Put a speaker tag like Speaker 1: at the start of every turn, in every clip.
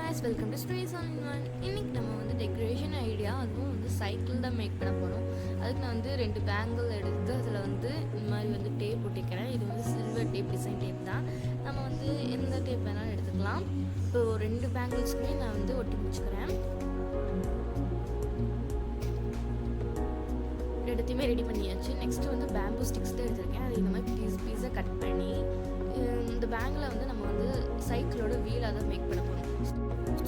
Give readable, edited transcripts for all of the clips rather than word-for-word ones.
Speaker 1: guys, welcome to Stories on One. இன்னைக்கு நம்ம வந்து டெக்கரேஷன் ஐடியா அதுவும் வந்து சைக்கிள் தான் மேக் பண்ண போகிறோம். அதுக்கு நான் வந்து 2 பேங்கிள் எடுத்து அதில் வந்து இந்த மாதிரி வந்து டேப் ஒட்டிக்கிறேன். இது வந்து சில்வர் டேப், டிசைன் டேப் தான். நம்ம வந்து எந்த டேப் வேணாலும் எடுத்துக்கலாம். இப்போ 2 பேங்கிள்ஸ்க்குமே நான் வந்து ஒட்டி முடிச்சுக்கிறேன். எடுத்தையுமே ரெடி பண்ணியாச்சு. நெக்ஸ்ட்டு வந்து பேம்பூ ஸ்டிக்ஸ் தான் எடுத்திருக்கேன். அது இந்த மாதிரி பீஸாக கட் பண்ணி இந்த பேங்கில் வந்து நம்ம வந்து சைக்கிளோட வீலாக தான் மேக் பண்ண போகிறோம்.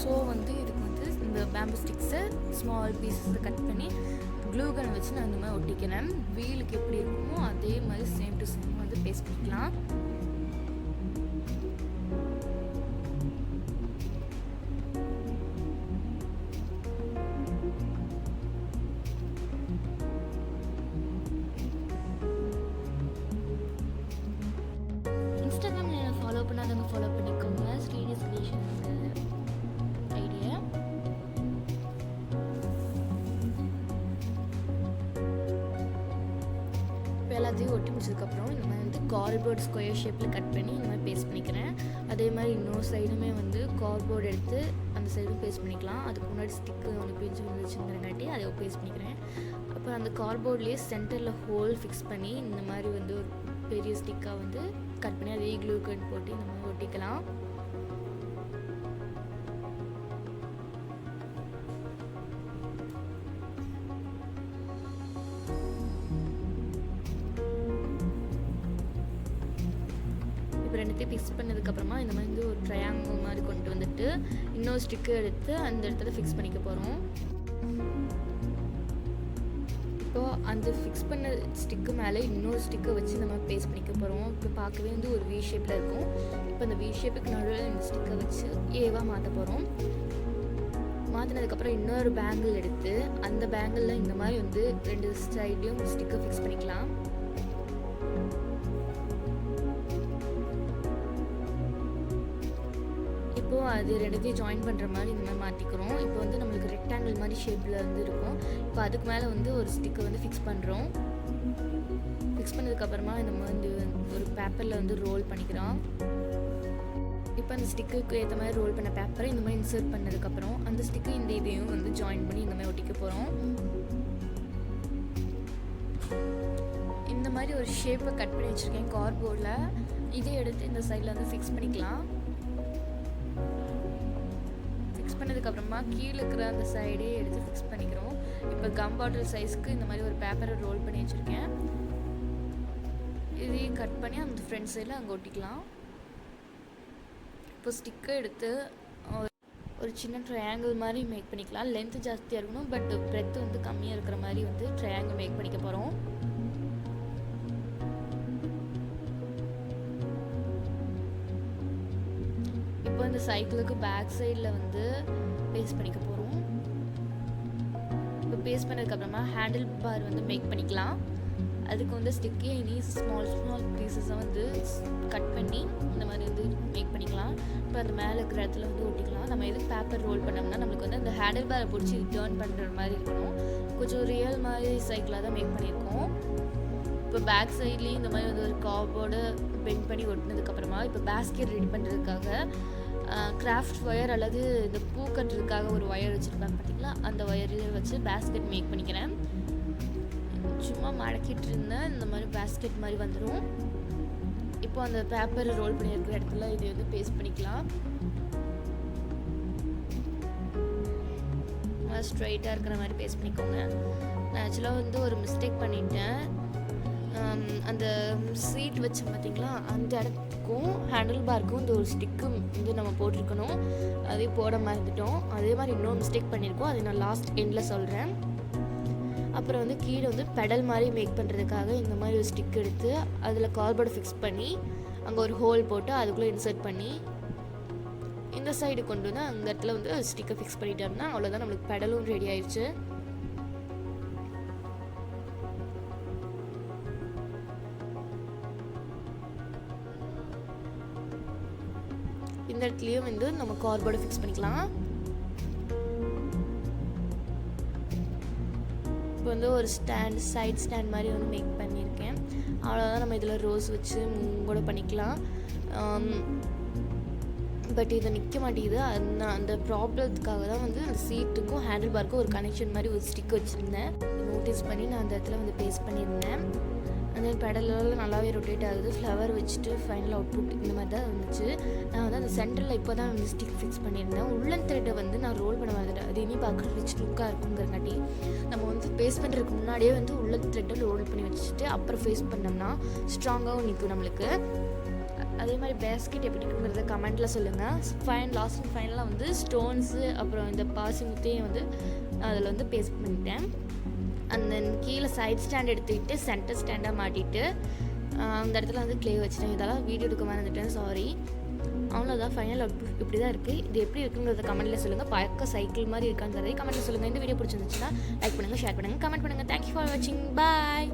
Speaker 1: ஸோ வந்து இதுக்கு வந்து இந்த பேம்பூ ஸ்டிக்ஸை ஸ்மால் பீஸஸை கட் பண்ணி க்ளூ கன் வச்சு நான் இந்த மாதிரி ஒட்டிக்கிறேன். வீலுக்கு எப்படி இருக்குமோ அதே மாதிரி சேம் டு சேம் வந்து பேஸ்ட் பண்ணிக்கலாம். இன்ஸ்டாகிராமில் என்ன ஃபாலோ பண்ணாதவங்க ஃபாலோ பண்ணிக்கோங்க. Srini's creation idea. இப்போ எல்லாத்தையும் ஒட்டி முடிச்சதுக்கப்புறம் இந்த மாதிரி வந்து கார்ட்போர்ட் ஸ்கொயர் ஷேப்பில் கட் பண்ணி இந்த மாதிரி பேஸ்ட் பண்ணிக்கிறேன். அதே மாதிரி இன்னொரு சைடுமே வந்து கார்ட்போர்ட் எடுத்து அந்த சைடும் பேஸ்ட் பண்ணிக்கலாம். அதுக்கு முன்னாடி ஸ்டிக்கு ஒன்று பிரிஞ்சு வந்துச்சுங்கிறங்காட்டி அதை பேஸ்ட் பண்ணிக்கிறேன். அப்புறம் அந்த கார்ட்போர்ட்லேயே சென்டரில் ஹோல் ஃபிக்ஸ் பண்ணி இந்த மாதிரி வந்து ஒரு பெரிய ஸ்டிக்காக வந்து கட் பண்ணி அதே க்ளூ கன் போட்டு இந்த மாதிரி ஒட்டிக்கலாம். இப்போ ரெண்டுத்தையும் ஃபிக்ஸ் பண்ணதுக்கப்புறமா இந்த மாதிரி வந்து ஒரு ட்ரையாங்கிள் மாதிரி கொண்டு வந்துட்டு இன்னொரு ஸ்டிக்கு எடுத்து அந்த இடத்துல ஃபிக்ஸ் பண்ணிக்க போகிறோம். இப்போது அந்த ஃபிக்ஸ் பண்ண ஸ்டிக்கு மேலே இன்னொரு ஸ்டிக்கை வச்சு நம்ம பேஸ்ட் பண்ணிக்க போகிறோம். இப்போ பார்க்கவே வந்து ஒரு வி ஷேப்பில் இருக்கும். இப்போ அந்த வி ஷேப்புக்கு நடுவில் இந்த ஸ்டிக்கை வச்சு ஏவாக மாற்ற போகிறோம். மாற்றினதுக்கப்புறம் இன்னொரு பேங்கிள் எடுத்து அந்த பேங்கிளில் இந்த மாதிரி வந்து 2 சைட்லேயும் ஸ்டிக்கை ஃபிக்ஸ் பண்ணிக்கலாம். இப்போது அது ரெண்டுத்தையும் ஜாயின் பண்ணுற மாதிரி இந்த மாதிரி மாற்றிக்கிறோம். இப்போ வந்து நம்மளுக்கு ரெக்டாங்கிள் மாதிரி ஷேப்பில் வந்து இருக்கும். இப்போ அதுக்கு மேலே வந்து ஒரு ஸ்டிக்கை வந்து ஃபிக்ஸ் பண்ணுறோம். ஃபிக்ஸ் பண்ணதுக்கப்புறமா நம்ம வந்து ஒரு பேப்பரில் வந்து ரோல் பண்ணிக்கிறோம். இப்போ அந்த ஸ்டிக்குக்கு ஏற்ற மாதிரி ரோல் பண்ண பேப்பரை இந்த மாதிரி இன்சர்ட் பண்ணதுக்கப்புறம் அந்த ஸ்டிக்கு இந்த இதையும் வந்து ஜாயின் பண்ணி இந்த மாதிரி ஒட்டிக்க போகிறோம். இந்த மாதிரி ஒரு ஷேப்பை கட் பண்ணி வச்சுருக்கேன் கார்ட்போர்டில். இதை எடுத்து இந்த சைடில் வந்து ஃபிக்ஸ் பண்ணிக்கலாம். பண்ணதுக்கப்புறமா கீழே இருக்கிற அந்த சைடே எடுத்து ஃபிக்ஸ் பண்ணிக்கிறோம். இப்போ கம் பாட்டில் சைஸ்க்கு இந்த மாதிரி ஒரு பேப்பரை ரோல் பண்ணி வச்சுருக்கேன். இதையும் கட் பண்ணி அந்த ஃப்ரண்ட் சைடில் அங்கே ஒட்டிக்கலாம். இப்போ ஸ்டிக்கை எடுத்து ஒரு சின்ன ட்ரையாங்கிள் மாதிரி மேக் பண்ணிக்கலாம். லென்த்து ஜாஸ்தியாக இருக்கணும், பட் பிரெத்து வந்து கம்மியாக இருக்கிற மாதிரி வந்து ட்ரையாங்கிள் மேக் பண்ணிக்க போகிறோம். இப்போ இந்த சைக்கிளுக்கு பேக் சைடில் வந்து பேஸ்ட் பண்ணிக்க போகிறோம். இப்போ பேஸ்ட் பண்ணதுக்கப்புறமா ஹேண்டில் பார் வந்து மேக் பண்ணிக்கலாம். அதுக்கு வந்து ஸ்டிக்கே இனி ஸ்மால் பீசஸை வந்து கட் பண்ணி இந்த மாதிரி வந்து மேக் பண்ணிக்கலாம். இப்போ அந்த மேலே இருக்கிற இடத்துல வந்து ஒட்டிக்கலாம். நம்ம எதுக்கு பேப்பர் ரோல் பண்ணோம்னா நம்மளுக்கு வந்து அந்த ஹேண்டில் பாரை பிடிச்சி டேர்ன் பண்ணுற மாதிரி இருக்கணும். கொஞ்சம் ரியல் மாதிரி சைக்கிளாக தான் மேக் பண்ணியிருக்கோம். இப்போ பேக் சைட்லேயும் இந்த மாதிரி வந்து ஒரு கார்ட்போர்டு பெண்ட் பண்ணி ஒட்டினதுக்கப்புறமா இப்போ பேஸ்கெட் ரெடி பண்ணுறதுக்காக கிராஃப்ட் ஒயர் அல்லது இந்த பூ கட்டுறதுக்காக ஒரு ஒயர் வச்சுருப்பாங்க பார்த்தீங்களா, அந்த ஒயரில் வச்சு பேஸ்கெட் மேக் பண்ணிக்கிறேன். சும்மா மடக்கிட்டு இருந்தேன், இந்த மாதிரி பேஸ்கெட் மாதிரி வந்துடும். இப்போ அந்த பேப்பரை ரோல் பண்ணியிருக்கிற இடத்துல இதை வந்து பேஸ்ட் பண்ணிக்கலாம். ஸ்ட்ரைட்டாக இருக்கிற மாதிரி பேஸ்ட் பண்ணிக்கோங்க. நான் ஆக்சுவலாக வந்து ஒரு மிஸ்டேக் பண்ணிட்டேன். அந்த சீட் வச்சு பார்த்தீங்களா, அந்த இடத்துக்கும் ஹேண்டில் பார்க்கும் இந்த ஒரு ஸ்டிக்கு வந்து நம்ம போட்டிருக்கணும். அதே போட மறந்துட்டோம். அதே மாதிரி இன்னொரு மிஸ்டேக் பண்ணியிருக்கோம். அதை நான் லாஸ்ட் எண்டில் சொல்கிறேன். அப்புறம் வந்து கீழே வந்து பெடல் மாதிரி மேக் பண்ணுறதுக்காக இந்த மாதிரி ஒரு ஸ்டிக் எடுத்து அதில் கார்ட்போர்டு ஃபிக்ஸ் பண்ணி அங்கே ஒரு ஹோல் போட்டு அதுக்குள்ளே இன்சர்ட் பண்ணி இந்த சைடு கொண்டு வந்து அந்த இடத்துல வந்து ஸ்டிக்கை ஃபிக்ஸ் பண்ணிட்டோம்னா அவ்வளோதான், நம்மளுக்கு பெடலும் ரெடி ஆயிடுச்சு. இந்த இடத்துலையும் வந்து நம்ம கார்ட்போர்டை ஃபிக்ஸ் பண்ணிக்கலாம். இப்போ வந்து ஒரு சைட் ஸ்டாண்ட் மாதிரி வந்து மேக் பண்ணியிருக்கேன். அவ்வளோதான். நம்ம இதில் ரோஸ் வச்சு கூட பண்ணிக்கலாம். பட் இது நிற்க மாட்டேங்குது. அந்த ப்ராப்ளத்துக்காக தான் வந்து அந்த சீட்டுக்கும் ஹேண்டில் பார்க்கும் ஒரு கனெக்ஷன் மாதிரி ஒரு ஸ்டிக் வச்சுருந்தேன். நோட்டீஸ் பண்ணி நான் அந்த இடத்துல வந்து பேஸ்ட் பண்ணியிருந்தேன். அந்த பெடலில் நல்லாவே ரொட்டேட் ஆகுது. ஃப்ளவர் வச்சுட்டு ஃபைனல் அவுட்புட் இந்த மாதிரி தான் இருந்துச்சு. நான் வந்து அந்த சென்டரில் இப்போ தான் வந்து ஸ்டிக் ஃபிக்ஸ் பண்ணியிருந்தேன். உள்ளன் த்ரெட்டை வந்து நான் ரோல் பண்ண வந்துட்டேன். அது இனி பார்க்க ரிச் லுக்காக இருக்குங்கிறங்காட்டி நம்ம வந்து பேஸ்ட் பண்ணுறதுக்கு முன்னாடியே வந்து உள்ளன் த்ரெட்டை ரோல் பண்ணி வச்சுட்டு அப்புறம் ஃபேஸ் பண்ணோம்னா ஸ்ட்ராங்காகவும் நிற்கும் நம்மளுக்கு. அதே மாதிரி பேஸ்கெட் எப்படி இருக்குங்கிறத கமெண்ட்டில் சொல்லுங்கள். லாஸ்ட் அண்ட் ஃபைனலாக வந்து ஸ்டோன்ஸு அப்புறம் இந்த பாசி முத்தையும் வந்து அதில் வந்து பேஸ்ட் பண்ணிட்டேன். அந்த கீழே சைட் ஸ்டாண்ட் எடுத்துக்கிட்டு சென்டர் ஸ்டாண்டாக மாட்டிட்டு அந்த இடத்துல வந்து க்ளே வச்சுட்டேன். இதெல்லாம் வீடியோ எடுக்க வந்துட்டேன், சாரி. அவ்வளோதான், ஃபைனல் அவுட்புட் இப்படி தான் இருக்குது. இது எப்படி இருக்குங்கிறத கமெண்ட்டில் சொல்லுங்கள். பார்க்க சைக்கிள் மாதிரி இருக்கான்னு கமெண்ட்டில் சொல்லுங்கள். இந்த வீடியோ பிடிச்சிருந்துச்சுன்னா லைக் பண்ணுங்கள், ஷேர் பண்ணுங்கள், கமெண்ட் பண்ணுங்கள். தேங்க்யூ ஃபார் வாட்சிங். பாய்.